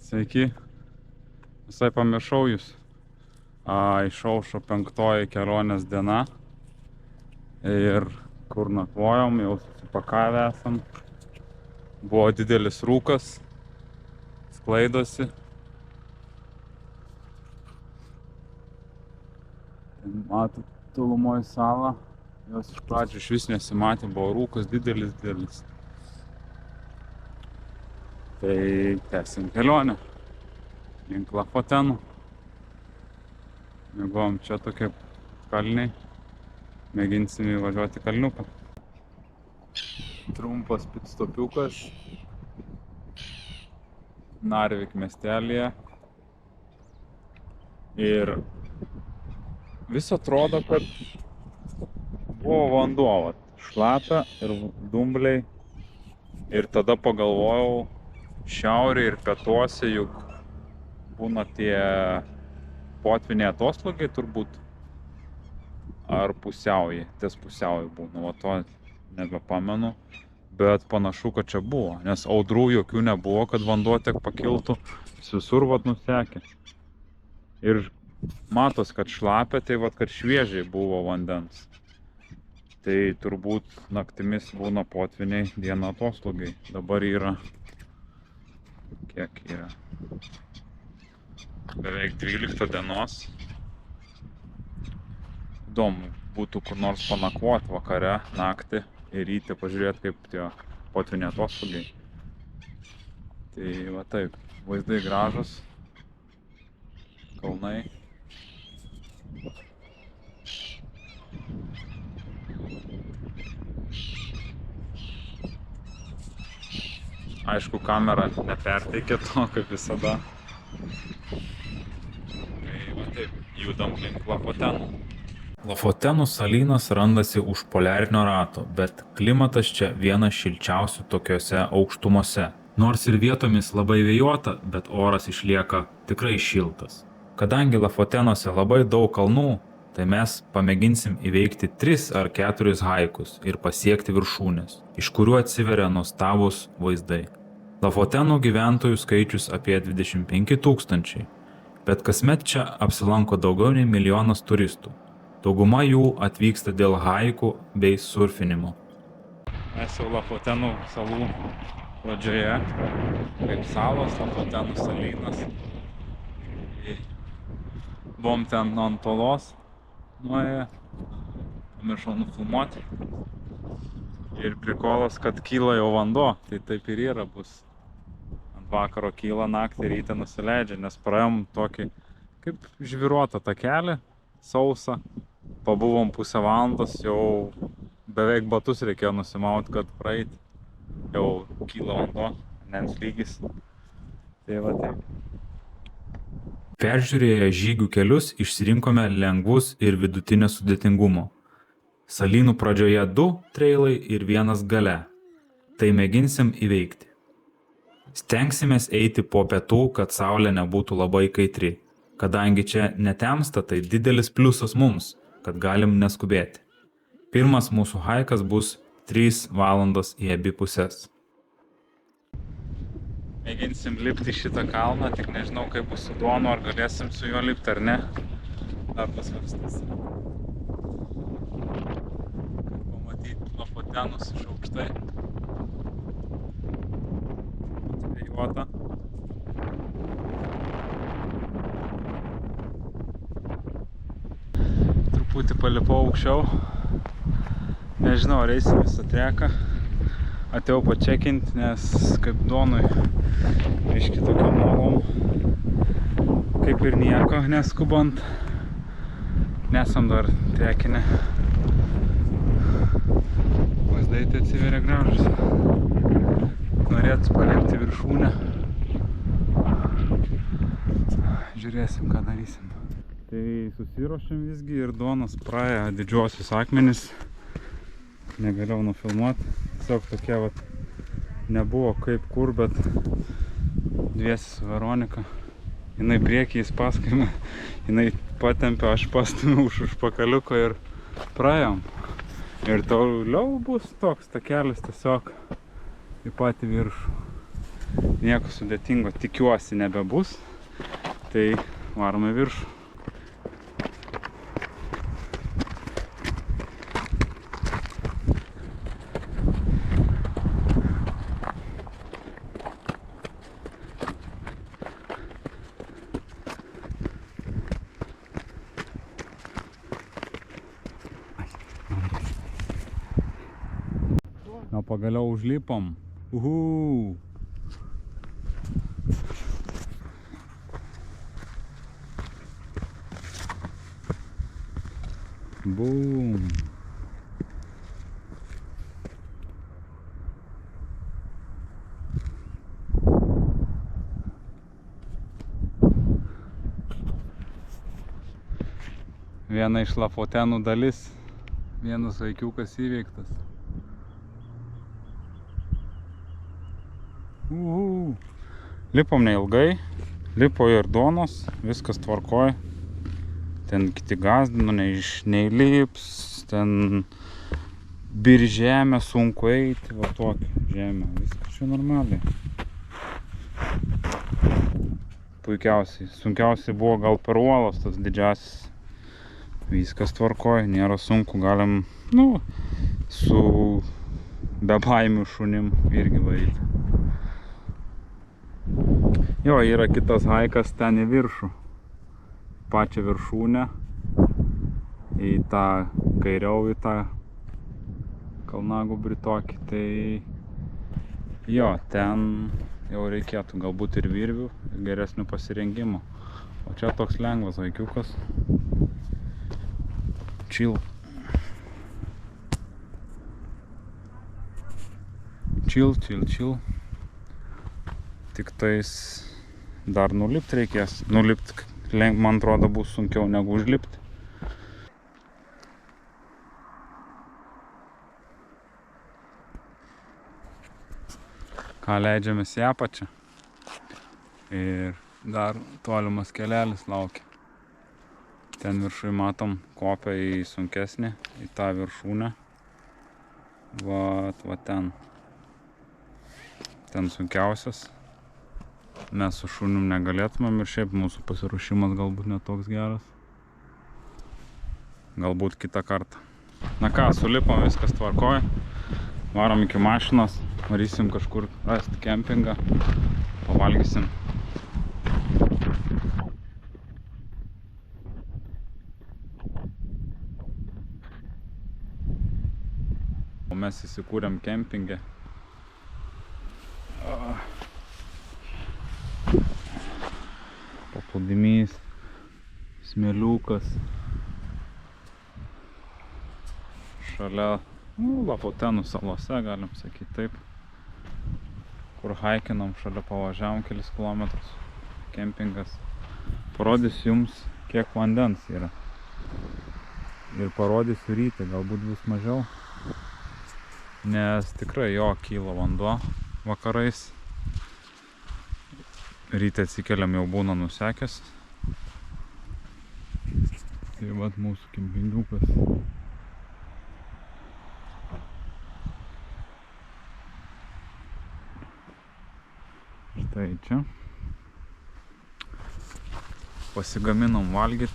Sveiki, visai pamiršau jūs. Išaušo 5 kelionės diena ir kur nakvojom, jau susipakavę esam. Buvo didelis rūkas, sklaidosi. Matot, tolumoj salą, jos iš pradžių iš vis nesimatė, buvo rūkas didelis. Tai tęsim kelionę link Lafotenų. Mėgom čia tokie kalniai, mėginsim įvažiuoti kalniuką. Trumpas pitstopiukas Narvik miestelyje. Ir vis atrodo, kad buvo vanduo, šlapia ir dumbliai. Ir tada pagalvojau, šiaurėje ir pietuose juk būna tie potviniai atoslūgiai turbūt. Ar pusiauji, ties pusiauji būna, o to nebepamenu. Bet panašu, kad čia buvo, nes audrų jokių nebuvo, kad vanduo tiek pakiltų. Visur nusekė. Ir matos, kad šlapia, tai kad šviežiai buvo vandens. Tai turbūt naktimis būna potviniai, dieną atoslūgiai. Dabar yra, kiek yra? Beveik 12 dienos. Įdomu būtų kur nors panakvoti vakare, naktį ir ryte pažiūrėti, kaip tie potviniai atoslūgiai. Tai va taip, vaizdai gražus, kalnai. Aišku, kamera neperteikia to, kaip visada. Tai va taip, judam link Lafotenų. Lafotenų salynas randasi už poliarinio rato, bet klimatas čia vienas šilčiausių tokiuose aukštumose. Nors ir vietomis labai vėjuota, bet oras išlieka tikrai šiltas. Kadangi Lafotenuose labai daug kalnų, tai mes pamėginsim įveikti 3 ar 4 haikus ir pasiekti viršūnės, iš kurių atsiveria nuostabūs vaizdai. Lafotenų gyventojų skaičius apie 25 000, bet kasmet čia apsilanko daugiau nei 1 milijonas turistų. Dauguma jų atvyksta dėl haikų bei surfinimo. Mes jau Lafotenų salų pradžioje, kaip salos, Lafotenų salynas. Buvom ten ant tolos nuėję, pamiršau nufilmuoti. Ir prikolas, kad kyla jau vanduo, tai taip ir yra bus. Ant vakaro kyla, naktį ryte nusileidžia, nes praėjom tokį kaip žvyruotą takelį, sausą. Pabuvom pusę valandos, jau beveik batus reikėjo nusimauti, kad praeiti. Jau kyla vanduo, vandens lygis. Tai va taip. Peržiūrėję žygių kelius išsirinkome lengvus ir vidutinio sudėtingumo. Salynų pradžioje 2 trailai ir 1 gale. Tai mėginsim įveikti. Stengsimės eiti po pietų, kad saulė nebūtų labai kaitri. Kadangi čia netemsta, tai didelis pliusas mums, kad galim neskubėti. Pirmas mūsų haikas bus 3 valandos į abi pusės. Mėginsim lipti šitą kalną, tik nežinau, kaip bus su duonu, ar galėsim su juo lipti ar ne. Dar pasvarstysim. Pamatyti Lafotenus iš aukštai. Vėjuota. Truputį palipau aukščiau. Nežinau, ar eisim visą treką. Atėjau pačekinti, nes kaip duonui biškį tokiam uolom. Kaip ir nieko neskubant. Nesam dar trekinę. Vaizdai tai atsiveria gražus. Norėtų palipti viršūnę. Žiūrėsim, ką darysim. Tai susiruošėm visgi ir duonas praėjo didžiuosius akmenis. Negalėjau nufilmuoti. Tiesiog tokie nebuvo kaip kur, bet dviesi su Veronika. Jinai priekį, jis paskui. Jinai patempė, aš pastumiau už užpakaliuko ir praėjom. Ir toliau bus toks takelis tiesiog į patį viršų. Nieko sudėtingo, tikiuosi, nebebus. Tai varome viršų. Na, pagaliau užlipom. Uhuu. Bum. Viena iš Lafotenų dalis. Vienas vaikiukas įveiktas. Lipom neilgai, lipo ir Donos, viskas tvarkoj. Ten kiti gazdino, neįlips, ten žemė, sunku eiti, va tokia žemė, viskas čia normaliai. Puikiausiai, sunkiausiai buvo gal per uolas tas didžiasis. Viskas tvarkoj, nėra sunku, galim, su bebaimiu šunim irgi varyti. Jo, yra kitas haikas ten į viršų, pačią viršūnę, į tą kairiau, į tą kalnagūbrį tokį, tai jo, ten jau reikėtų galbūt ir virvių, ir geresnių pasirengimų. O čia toks lengvas haikiukas. Chill. Chill. Tik tais dar nulipt reikės. Nulipt, man atrodo, bus sunkiau negu užlipti. Ką leidžiamės į apačią. Ir dar tolimas kelelis laukia. Ten viršui matom kopia į sunkesnį, į tą viršūnę. Va ten. Ten sunkiausias. Mes su šunim negalėtumėm ir šiaip mūsų pasiruošimas galbūt netoks geras. Galbūt kitą kartą. Na ką, sulipom, viskas tvarkoj. Varom iki mašinos, varysim kažkur rasti kempingą, pavalgysim. O mes įsikūrėm kempingę. Paplūdimys, smėliukas. Šalia Lafotenų salose, galim sakyti taip. Kur haikinam, šalia pavažiavom kelis kilometrus. Kempingas. Parodysiu jums, kiek vandens yra. Ir parodysiu rytį, galbūt bus mažiau. Nes tikrai jo kyla vanduo vakarais. Ryte atsikeliam, jau būna nusekęs. Tai vat mūsų kempingiukas. Štai čia. Pasigaminom valgyt.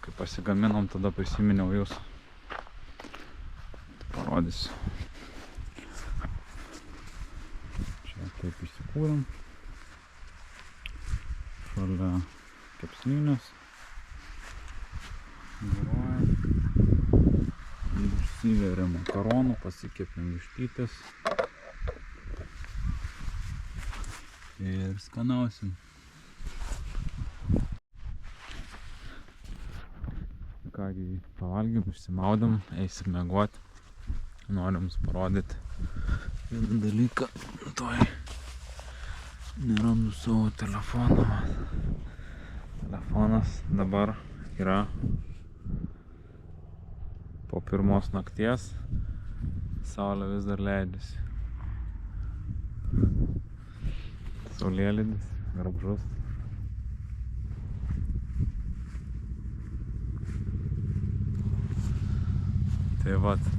Kai pasigaminom, tada prisiminiau jūs. Parodysiu. Čia taip įsikūrėm. Šalia kepsninės. Išsiveria makaronų, pasikepėm vištytės. Ir skanausim. Kągi, pavalgėm, išsimaudėm, eisim miegot. Norim jums parodyti vieną dalyką. Toj nerandu savo telefoną. Telefonas dabar yra po pirmos nakties. Saulė vis dar leidžiasi. Saulėlydis, garbžus. Tai vat,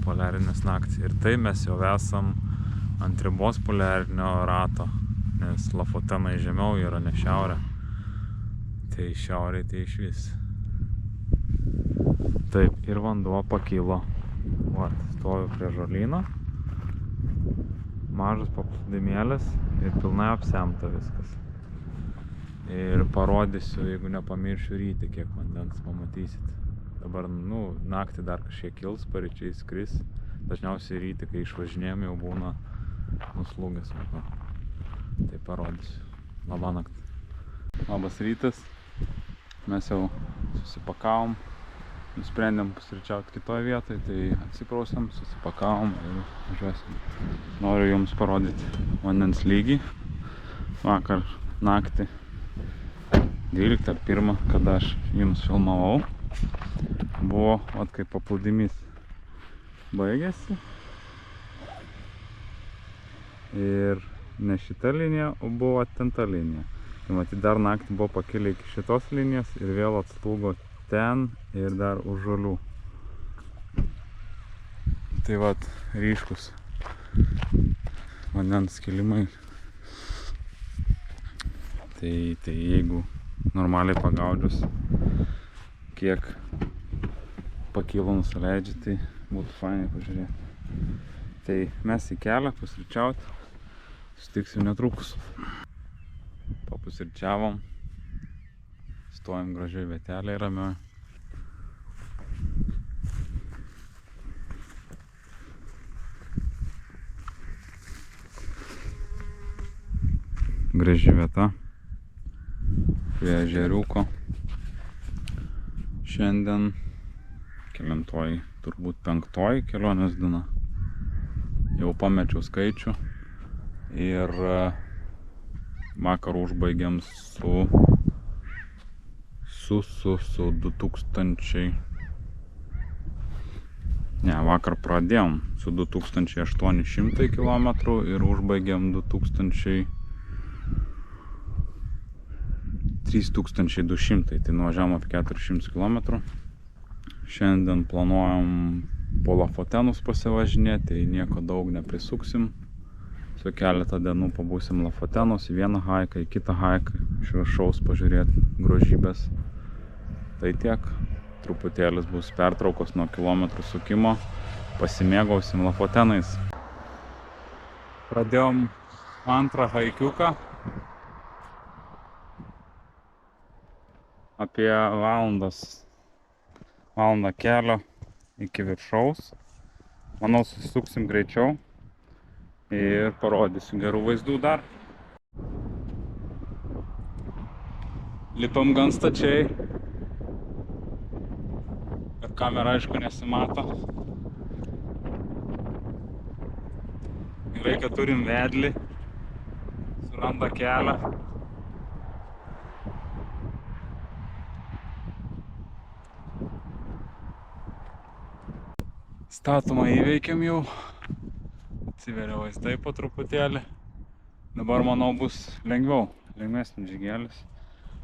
poliarinės naktys. Ir tai mes jau esam ant ribos poliarinio rato, nes Lafotenai žemiau yra, ne šiaurė. Tai šiaurė tai iš vis. Taip, ir vanduo pakilo. Vat, stoviu prie žolyno. Mažas paplūdimėlis ir pilnai apsemta viskas. Ir parodysiu, jeigu nepamiršiu, ryti, kiek vandens pamatysit. Dabar, naktį dar kažkiek kils, paryčiais skris. Dažniausiai ryti, kai išvažinėjom, jau būna nuslūgęs. Tai parodysiu. Labą naktį. Labas rytas. Mes jau susipakavom. Nusprendėm pusryčiauti kitoje vietoje, tai atsiprausėm, susipakavom ir važiuosim. Noriu jums parodyti vandens lygį. Vakar naktį 12.1, kada aš jums filmavau, buvo, kai paplūdimys baigėsi. Ir ne šita linija, o buvo ten ta linija. Tai matyt, dar naktį buvo pakilę iki šitos linijos ir vėl atslūgo ten ir dar už žolių. Tai vat, ryškus vandens kilimai. Tai jeigu normaliai pagaudžius, kiek pakilo nusileidžia, tai būtų fainai pažiūrėti. Tai mes į kelią pusryčiauti, sutiksim netrukus. Papusryčiavom, stojam gražiai vietelėje ramioj. Graži vieta prie ežeriuko. Šiandien kelintoji, turbūt 5 kelionės diena. Jau pamečiau skaičių ir vakar užbaigėm su 2000. Ne, vakar pradėjom su 2800 km ir užbaigėm 3200, tai nuvažiavom apie 400 km. Šiandien planuojam po Lafotenus pasivažinėti, tai nieko daug neprisuksim. Su keletą dienų pabūsim Lafotenus, į vieną haiką, į kitą haiką, iš viršaus pažiūrėti grožybės. Tai tiek, truputėlis bus pertraukos nuo kilometrų sukimo, pasimėgausim Lafotenais. Pradėjom antrą haikiuką. Apie valandą kelio iki viršaus. Manau, susisuksim greičiau ir parodysiu gerų vaizdų dar. Lipam gan stačiai. Per kamerą aišku nesimato. Gerai, kad turim vedlį. Suranda kelią. Statumą įveikiam jau. Atsiveria vaizdai po truputėlį. Dabar, manau, bus lengvesnis žygėlis.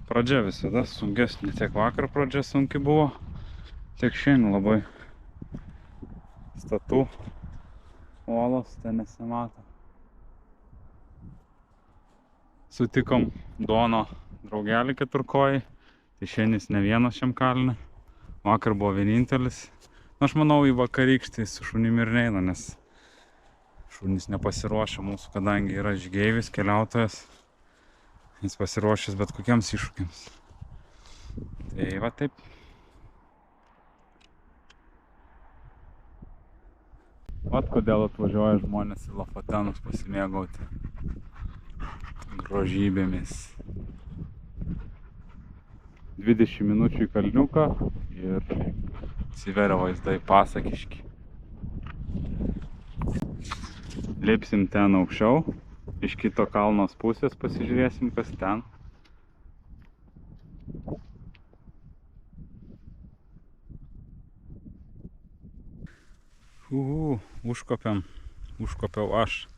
Pradžia visada sunkesnė. Tiek vakar pradžia sunki buvo, tiek šiandien labai statu. Uolos ten nesimato. Sutikom Dono draugelį keturkojį. Tai šiandien ne vienas šiam kalne. Vakar buvo vienintelis. Aš manau, į vakarykštį su šunim ir neina, nes šunis nepasiruošia mūsų, kadangi yra žygeivis, keliautojas. Jis pasiruošęs bet kokiems iššūkiams. Tai va taip. Vat kodėl atvažiuoja žmonės į Lafotenus pasimėgauti grožybėmis. 20 minučių į kalniuką ir atsiveria vaizdai pasakiški. Lipsim ten aukščiau, iš kito kalnos pusės pasižiūrėsim, kas ten. Užkopiau aš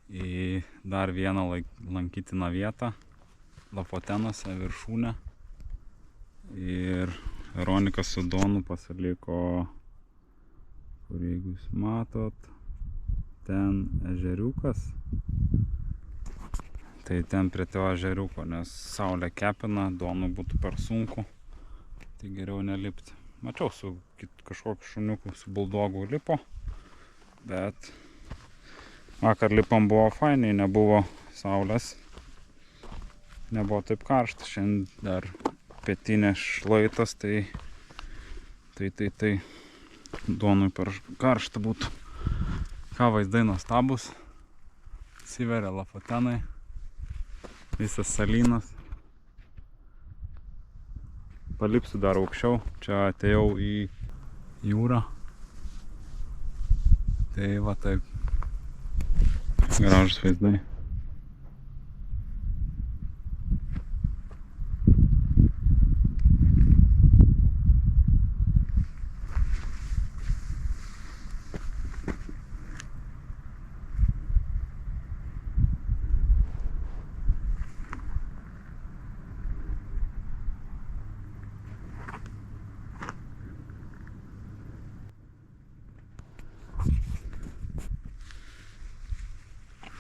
į dar vieną lankytiną vietą, Lafotenuose viršūnę. Ir Veronika su Donu pasiliko, kur jeigu jūs matot, ten ežeriukas. Tai ten prie to ežeriuko, nes saulė kepina, duonų būtų per sunku. Tai geriau nelipti. Mačiau su kažkokiu šuniuku, su buldogu lipo. Bet vakar lipam buvo fainiai, nebuvo saulės. Nebuvo taip karšta. Šiandien dar pietinės šlaitas, tai duonui per karšta būtų. Ką vaizdai nuostabus. Atsiveria Lafotenai. Visas salynas. Palipsiu dar aukščiau. Čia atėjau į jūrą. Tai va taip. Gražus vaizdai.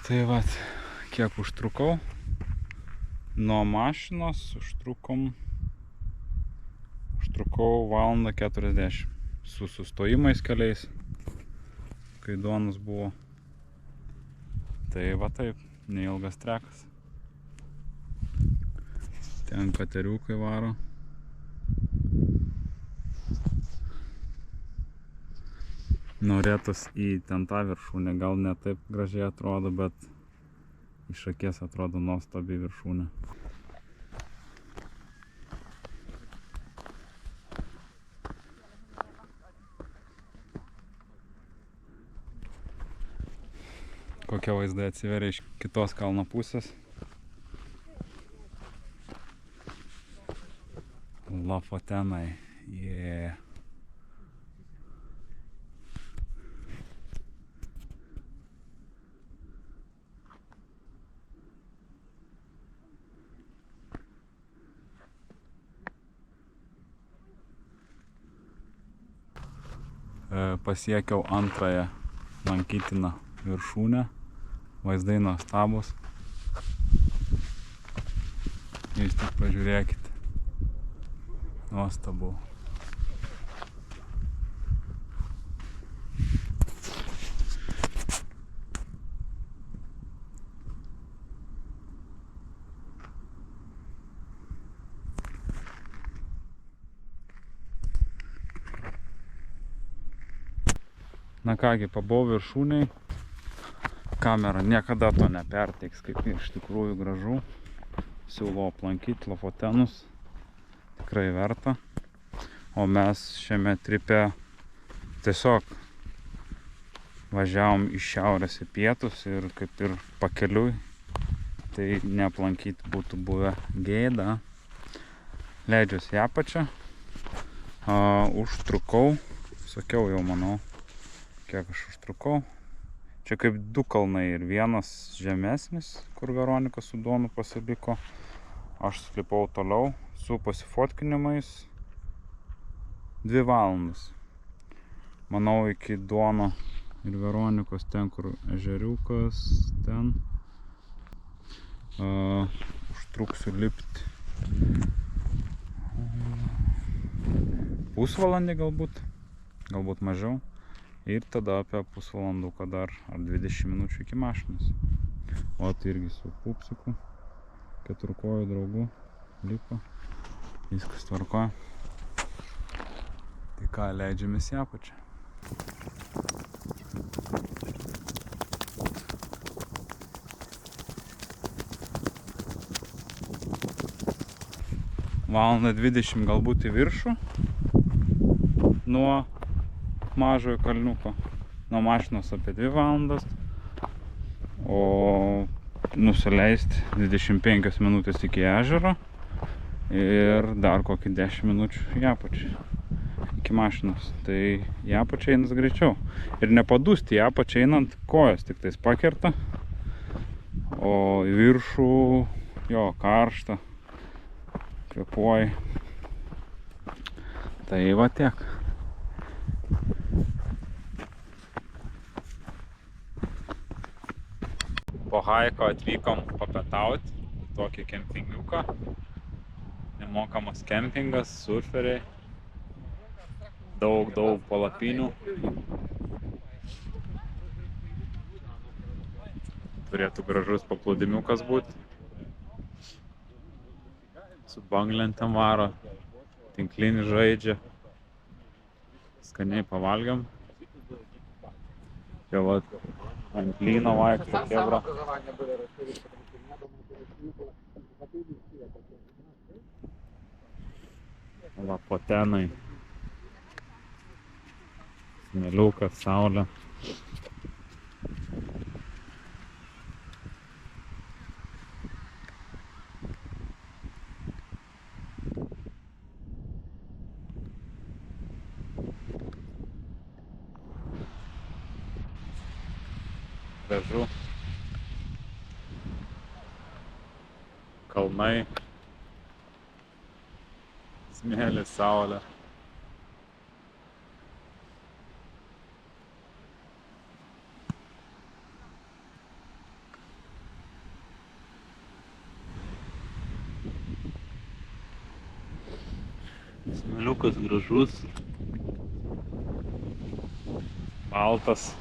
Tai vat, kiek užtrukau. Nuo mašinos užtrukau 1:40 val. Su sustojimais keliais, kai duonos buvo. Tai va taip, neilgas trekas. Ten kateriukai varo. Norėtus į ten tą viršūnę, gal ne taip gražiai atrodo, bet iš akies atrodo nuostabi viršūnė. Kokie vaizdai atsiveria iš kitos kalno pusės. Lafotenai. Yeah. Pasiekiau antrąją lankytiną viršūnę. Vaizdai nuostabus. Jūs tik pažiūrėkite. Nuostabu. Na kągi, pabuvau viršūniai. Kamera niekada to neperteiks, kaip iš tikrųjų gražu. Siūlau aplankyti Lafotenus. Tikrai verta. O mes šiame tripe tiesiog važiavom iš šiaurės į pietus ir kaip ir pakeliui. Tai neaplankyti būtų buvę gėda. Leidžiuosi į apačią. Užtrukau. Sakiau jau, manau, kiek aš užtrukau. Čia kaip du kalnai ir vienas žemesnis, kur Veronika su duonu pasiliko. Aš slipau toliau su pasifotkinimais 2 valandas. Manau, iki duono ir Veronikos ten, kur ežeriukas, ten užtruksiu lipti pusvalandį galbūt mažiau. Ir tada apie pusvalanduką dar, ar 20 minučių iki mašinos. O tai irgi su pupsiku, keturkojų draugu lipa. Viskas tvarkoja. Tai ką, leidžiamės į apačią. Valandą 20 galbūt į viršų. Nuo mažojo kalniuko. Nuo mašinos apie 2 valandas. O nusileisti 25 minutės iki ežero. Ir dar kokį 10 minučių į apačią. Iki mašinos. Tai į apačią einas greičiau. Ir nepadūsti į apačią einant, kojas tik tais pakerta. O į viršų, jo, karšta. Kvėpuoji. Tai va tiek. po haiko atvykom papietauti, tokį kempingiuką, nemokamas kempingas, surferiai, daug palapinių. Turėtų gražus paplūdimiukas būti. Su banglentėm varo, tinklinį žaidžia, skaniai pavalgiam. Čia vat ant lyno vaikšto kebra. Lapotenai. Smėliukas, saulė. Gražu. Kalnai. Smėlis, saulė. Smėliukas gražus. Baltas.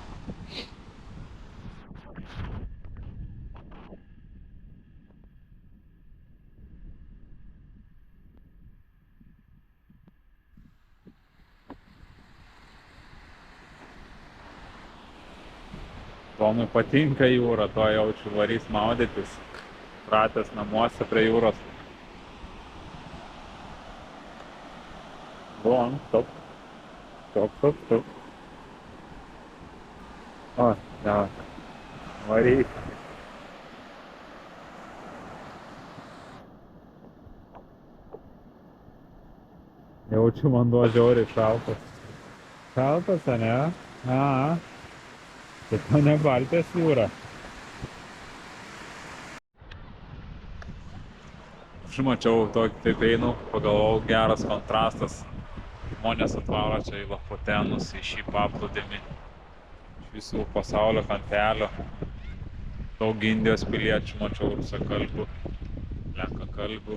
Tomui patinka jūra, to jaučiu, varys maudytis, pratęs namuose prie jūros. Buvom, stop. O, ne, varyk. Jaučiu, vanduo žiauriai šaltas. Šaltas, ane? A. Tai to ne Baltijos jūra. Aš mačiau tokį, taip einu, pagalvojau, geras kontrastas. Žmonės atvaro čia į Lafotenus, į šį paplūdimį. Iš visų pasaulio kampelio. Daug Indijos piliečių mačiau, rusakalbių, lenkakalbių.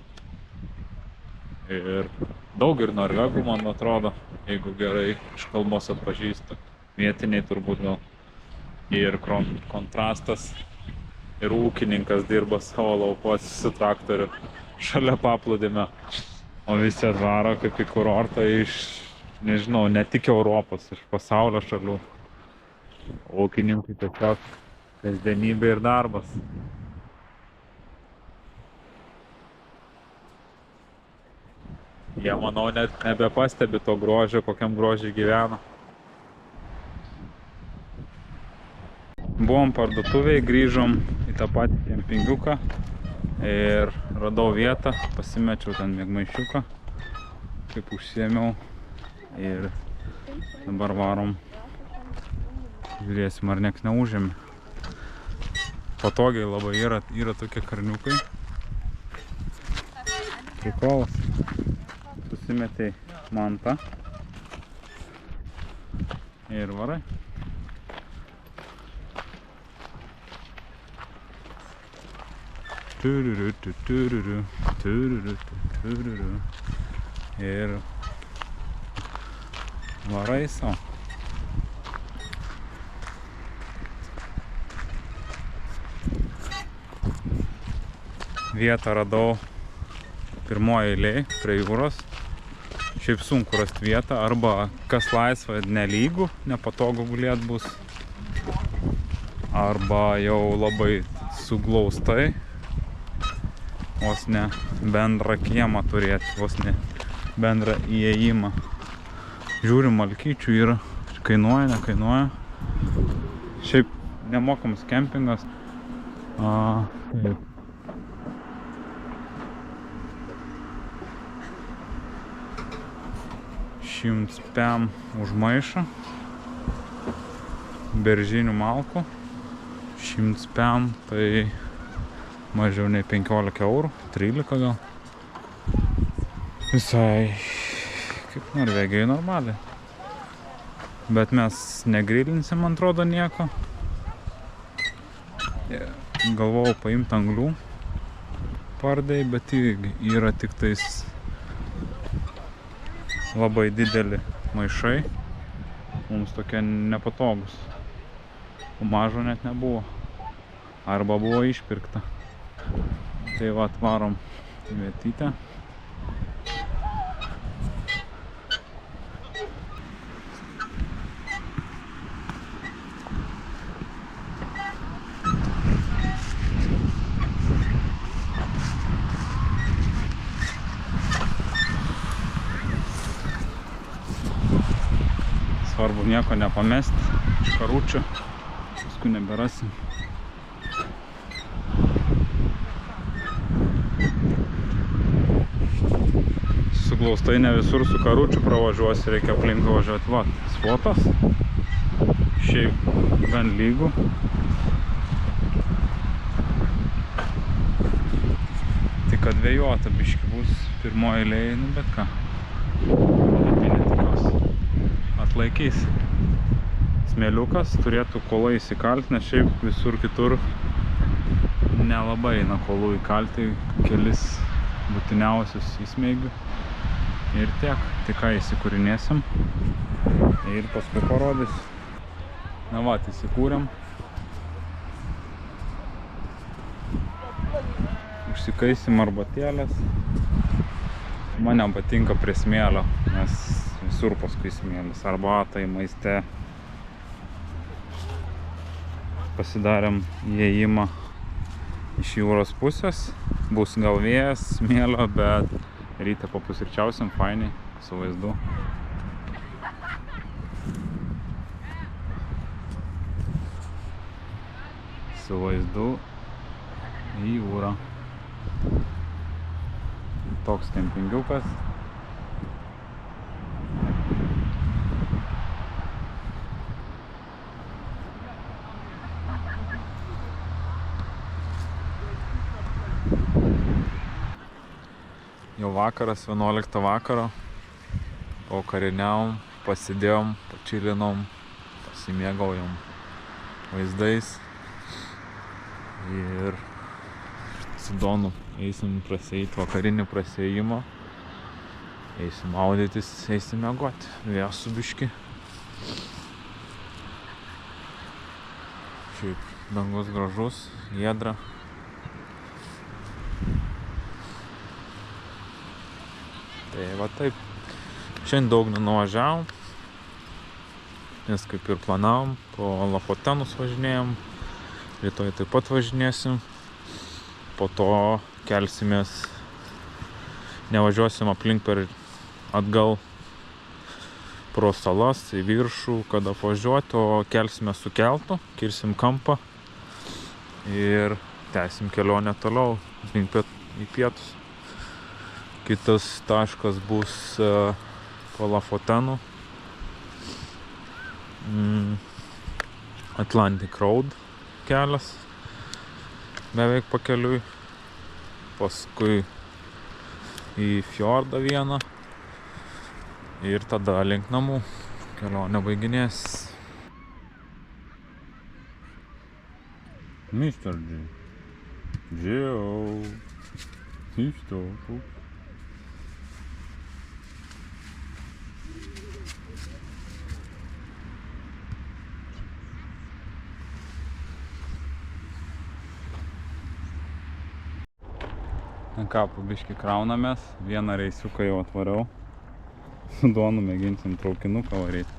Ir daug ir norvegų, man atrodo, jeigu gerai iš kalbos atpažįsta. Vietiniai turbūt gal. Ir kontrastas, ir ūkininkas dirba savo laukuose su traktoriu šalia paplūdimio, o visi atvaro kaip į kurortą iš, nežinau, ne tik Europos, iš pasaulio šalių. Ūkininkai tiesiog kasdienybė ir darbas. Jie, manau, net nebepastebi to grožio, kokiam grožiui gyvena. Buvom parduotuvėj, grįžom į tą patį kempingiuką ir radau vietą, pasimečiau ten miegmaišiuką, kaip užsiėmiau ir dabar varom, žiūrėsim, ar nieks neužėmė. Patogiai labai yra tokie karniukai. Prikolas. Susimetei mantą ir varai. Ir varai savo. Vietą radau pirmoje eilėje prie jūros. Šiaip sunku rasti vietą, arba kas laisva nelygų, nepatogu gulėt bus, arba jau labai suglaustai. Vos ne bendrą kiemą turėti, vos ne bendrą įėjimą. Žiūrim, malkyčių yra, kainuoja, nekainuoja. Šiaip nemokamas kempingas. Taip. £100 už maišą. Beržinių malkų. £100, tai mažiau nei 15 eurų, 13 gal. Visai kaip Norvegijoje normaliai. Bet mes negrilinsim, man atrodo, nieko. galvojau paimti anglių pardai, bet yra tik tais labai dideli maišai. Mums tokie nepatogus. O mažo net nebuvo. Arba buvo išpirkta. Tai va, atvarom į vietytę. Svarbu nieko nepamesti iš karučio, paskui neberasim. Suglaustai ne visur su karučiu pravažiuosi, reikia aplink važiuoti. Va, spotas, šiaip gan lygų. Tik kad vėjuota biški bus pirmoji eilėje, nu bet ką. Atlaikys. Smėliukas, turėtų kolai įsikalti, nes šiaip visur kitur nelabai eina kolų įkalti, kelis būtiniausius įsmeigiu. Ir tiek, tik ką įsikūrinėsim ir paskui parodys. Na va, įsikūrėm. Užsikaisim arbatėlės. Man patinka prie smėlio, nes visur paskui smėlis. Arbatai, maiste. Pasidarėm įėjimą iš jūros pusės. Bus gal vėjas, smėlio, bet ryte papusryčiausim fainiai su vaizdu. Su vaizdu į jūrą. Toks kempingiukas. Jau vakaras, 11 vakaro, pakariniavom, pasidėjom, pačilinom, pasimėgaujom vaizdais ir su Donu eisim prasieiti vakarinį prasiėjimą, eisim maudytis, eisim mėgoti, vėsų biški. Šiaip dangus gražus, giedra. Tai va taip, šiandien daug nenuvažiavom, nes kaip ir planavom, po Lafotenus važinėjom, rytoj taip pat važinėsim, po to kelsimės, nevažiuosim aplink per atgal pro salas į viršų, kad apvažiuoti, o kelsime su keltu, kirsim kampą ir tęsim kelionę toliau į pietus. Kitas taškas bus po Lafotenų, Atlantic Road kelias, beveik pakeliui, paskui į fjordą vieną ir tada link namų kelionė baiginės. Mr. G. Joe. Stop. Na ką, pabiškį kraunamės, vieną reisiuką jau atvariau, su Donu mėginsim traukinuką varyti.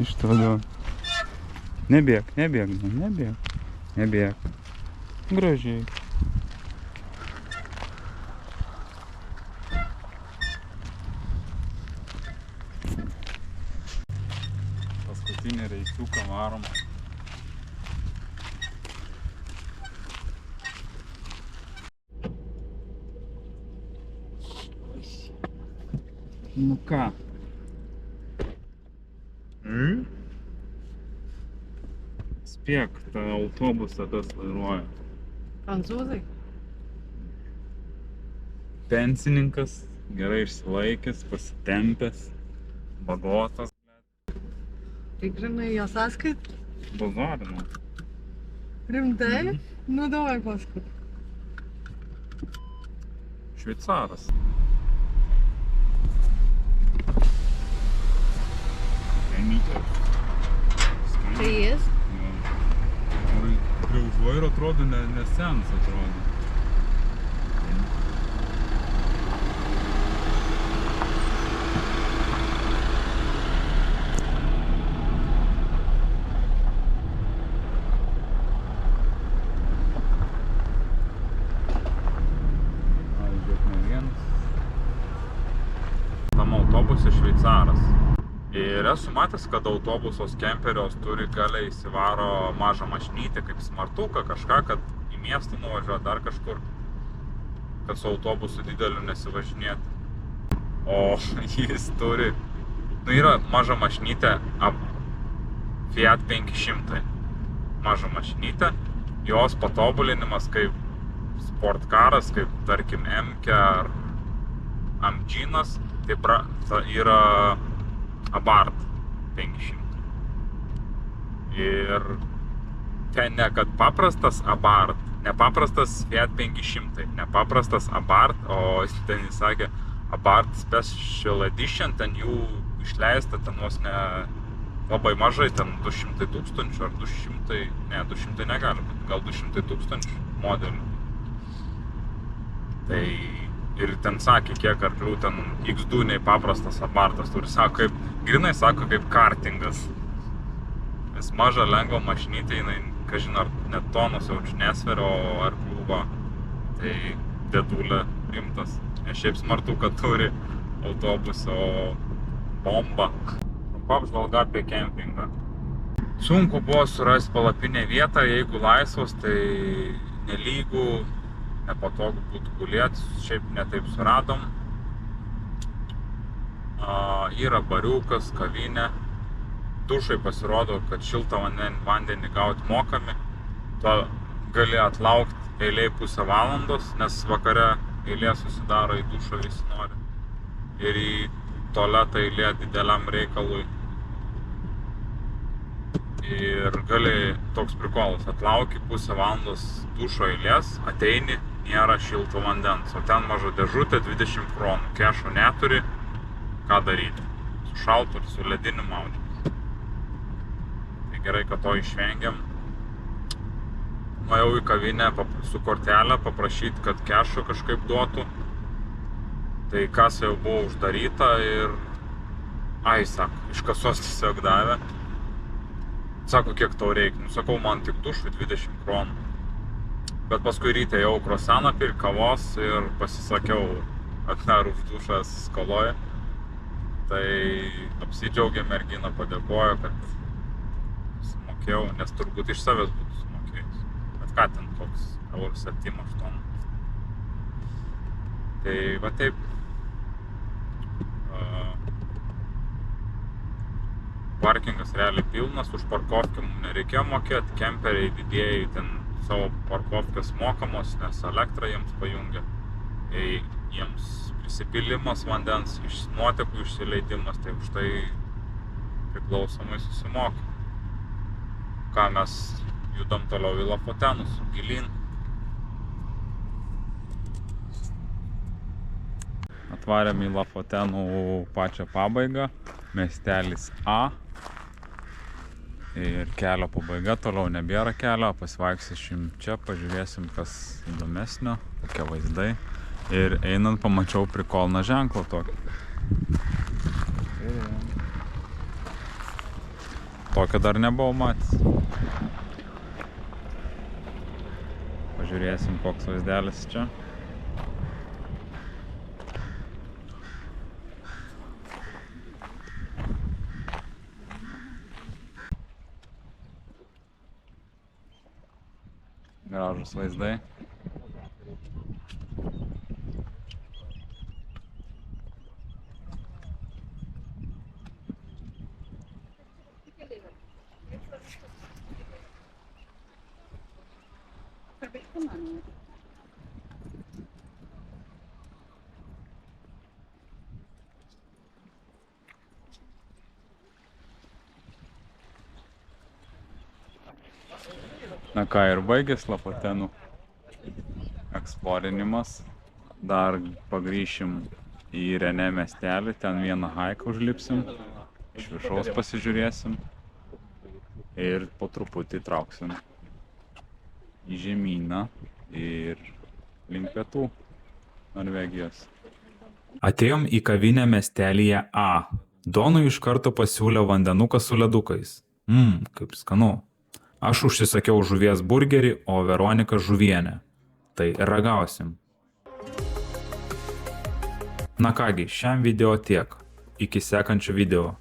Iš to, Don. Nebėg. Gražiai. Paskutinį reisiuką varom. Nu ką? Spėk, tą autobusą tas vairuoja. Prancūzai. Pensininkas, gerai išsilaikęs, pasitempęs, bagotas. Tikrinai jo sąskaitą? Bazarino. Rimtai? Nu, davai paskui. Šveicaras. Tai jis? Prie už vairo atrodo nesenas atrodo. Tam autobuse šveicaras. Ir esu matęs, kad autobusos kemperios turi gale įsivaro mažą mašinytę, kaip smartuką, kažką, kad į miestą nuvažiuoja dar kažkur, kad su autobusu dideliu nesivažinėti. O jis turi, yra maža mašinytė, Fiat 500. Maža mašinytė, jos patobulinimas kaip sportkaras, kaip tarkim M-ke ar Amdžinas, tai yra Abarth 500. Ir ten ne kad paprastas Abarth, ne paprastas Fiat 500, ne paprastas Abarth, o ten jis sakė Abarth Special Edition, ten jų išleista, ten vos ne labai mažai, ten 200 tūkstančių ar 200, ne, 200 negali būti, gal 200 tūkstančių modelių. Tai ir ten sakė, kiek arklių ten X2 nei paprastas Abarthas turi, sako, kaip, grinai sako, kaip kartingas. Vis maža lengva mašinytė, jinai, kažin ar net tonos jau nesveria, o arklių va, tai dėdulė rimtas. Ne šiaip smartuką turi autobusą, o bomba. Trumpa apžvalga apie kempingą. Sunku buvo surasti palapinę vietą, jeigu laisvos, tai nelygų, nepatogu būtų gulėti, šiaip netaip suradom. Yra bariukas, kavinė. Dušai pasirodo, kad šiltą vandenį gauti mokami. To gali atlaukti eilėj pusę valandos, nes vakare eilė susidaro, į dušą visi nori. Ir į tualetą eilė dideliam reikalui. Ir gali, toks prikolas, atlauki pusę valandos dušo eilės, ateini, nėra šilto vandens, o ten maža dėžutė 20 kronų, kešo neturi, ką daryti, su šaltu ir su lediniu maudžiamis. Tai gerai, kad to išvengiam. Nuėjau į kavinę su kortelę paprašyti, kad kešo kažkaip duotų. Tai kasa jau buvo uždaryta ir, sako, iš kasos tiesiog davė. Sako, kiek tau reikia, sakau, man tik dušui 20 kronų. Bet paskui ryte jau kroseną pirk kavos ir pasisakiau, ar už dušą skoloja. Tai apsidžiaugė mergina, padėkojo, kad sumokėjau, nes turbūt iš savęs būtų sumokėjus. Bet ką ten toks eurų 7-8. Tai va taip. Parkingas realiai pilnas, už parkovkę mums nereikėjo mokėti, kemperiai didieji ten savo parkovkės mokamos, nes elektrą jiems pajungia. Jiems prisipylimas vandens, nuotekų išsileidimas, tai už tai priklausomai susimoka. Ką mes judam toliau į Lafotenus, gilyn. Atvarėm į Lafotenų pačią pabaigą, miestelis A. Ir kelio pabaiga, toliau nebėra kelio, pasivaikščiosim čia, pažiūrėsim, kas įdomesnio, kokie vaizdai. Ir einant pamačiau prikolną ženklą tokį. Tokio dar nebuvau matęs. Pažiūrėsim, koks vaizdelis čia. Gražus vaizdai. Na ką, ir baigės Lafotenų eksplorinimas. Dar pagrįšim į Renė miestelį, ten vieną haiką užlipsim, iš viršaus pasižiūrėsim ir po truputį trauksim į žemyną ir link pietų Norvegijos. Atėjom į kavinę miestelyje A. Donui iš karto pasiūlė vandenuką su ledukais. Kaip skanu. Aš užsisakiau žuvies burgerį, o Veronika žuvienę. Tai ragausim. Na kągi, šiam video tiek. Iki sekančio video.